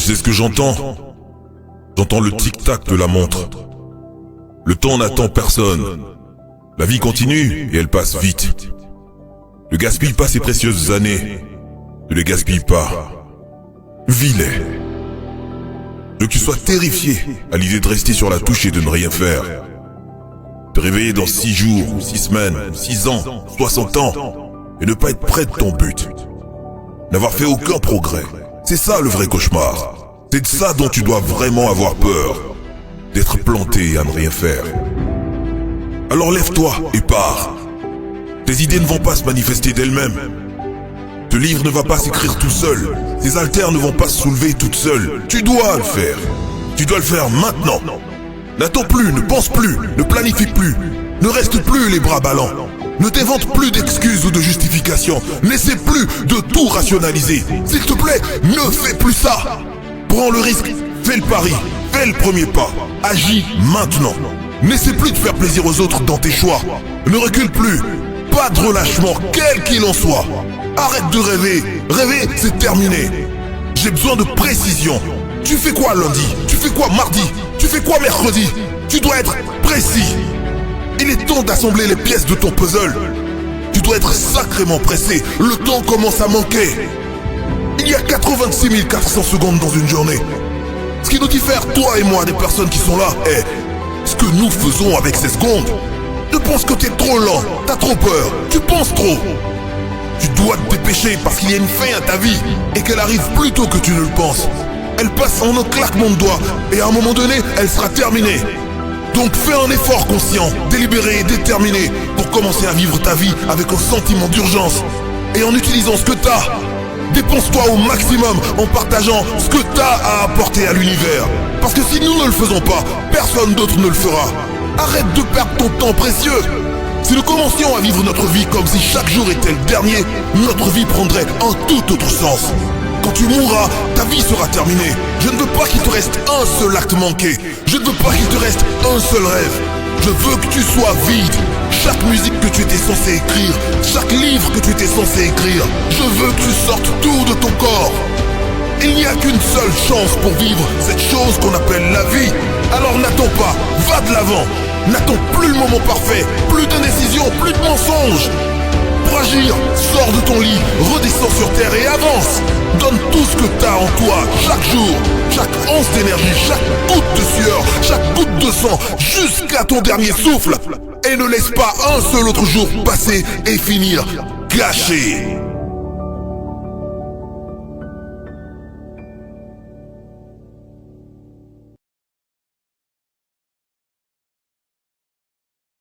sais ce que j'entends? J'entends le tic-tac de la montre. Le temps n'attend personne. La vie continue et elle passe vite. Ne gaspille pas ces précieuses années. Ne les gaspille pas. Vis-les. Je veux que tu sois terrifié à l'idée de rester sur la touche et de ne rien faire. Te réveiller dans 6 jours, ou 6 semaines, ou 6 ans, 60 ans, et ne pas être près de ton but. N'avoir fait aucun progrès. C'est ça le vrai cauchemar. C'est de ça dont tu dois vraiment avoir peur. D'être planté à ne rien faire. Alors lève-toi et pars. Tes idées ne vont pas se manifester d'elles-mêmes. Ce livre ne va pas s'écrire tout seul. Ces haltères ne vont pas se soulever toutes seules. Tu dois le faire. Tu dois le faire maintenant. N'attends plus, ne pense plus, ne planifie plus. Ne reste plus les bras ballants. Ne t'invente plus d'excuses ou de justifications. N'essaie plus de tout rationaliser. S'il te plaît, ne fais plus ça. Prends le risque, fais le pari, fais le premier pas. Agis maintenant. N'essaie plus de faire plaisir aux autres dans tes choix. Ne recule plus. Pas de relâchement, quel qu'il en soit. Arrête de rêver. Rêver, c'est terminé. J'ai besoin de précision. Tu fais quoi lundi? Tu fais quoi mardi? Tu fais quoi mercredi? Tu dois être précis. Il est temps d'assembler les pièces de ton puzzle. Tu dois être sacrément pressé. Le temps commence à manquer. Il y a 86 400 secondes dans une journée. Ce qui nous diffère, toi et moi, des personnes qui sont là, est ce que nous faisons avec ces secondes. Tu penses que t'es trop lent, t'as trop peur, tu penses trop. Tu dois te dépêcher parce qu'il y a une fin à ta vie et qu'elle arrive plus tôt que tu ne le penses. Elle passe en un claquement de doigts et à un moment donné, elle sera terminée. Donc fais un effort conscient, délibéré et déterminé pour commencer à vivre ta vie avec un sentiment d'urgence et en utilisant ce que t'as. Dépense-toi au maximum en partageant ce que t'as à apporter à l'univers. Parce que si nous ne le faisons pas, personne d'autre ne le fera. Arrête de perdre ton temps précieux. Si nous commencions à vivre notre vie comme si chaque jour était le dernier, notre vie prendrait un tout autre sens. Quand tu mourras, ta vie sera terminée. Je ne veux pas qu'il te reste un seul acte manqué. Je ne veux pas qu'il te reste un seul rêve. Je veux que tu sois vide. Chaque musique que tu étais censé écrire, chaque livre que tu étais censé écrire, je veux que tu sortes tout de ton corps. Il n'y a qu'une seule chance pour vivre cette chose qu'on appelle la vie. Alors n'attends pas, va de l'avant. N'attends plus le moment parfait, plus d'indécision, plus de mensonges. Pour agir, sors de ton lit, redescends sur terre et avance. Donne tout ce que t'as en toi, chaque jour, chaque once d'énergie, chaque goutte de sueur, chaque goutte de sang, jusqu'à ton dernier souffle. Et ne laisse pas un seul autre jour passer et finir gâché.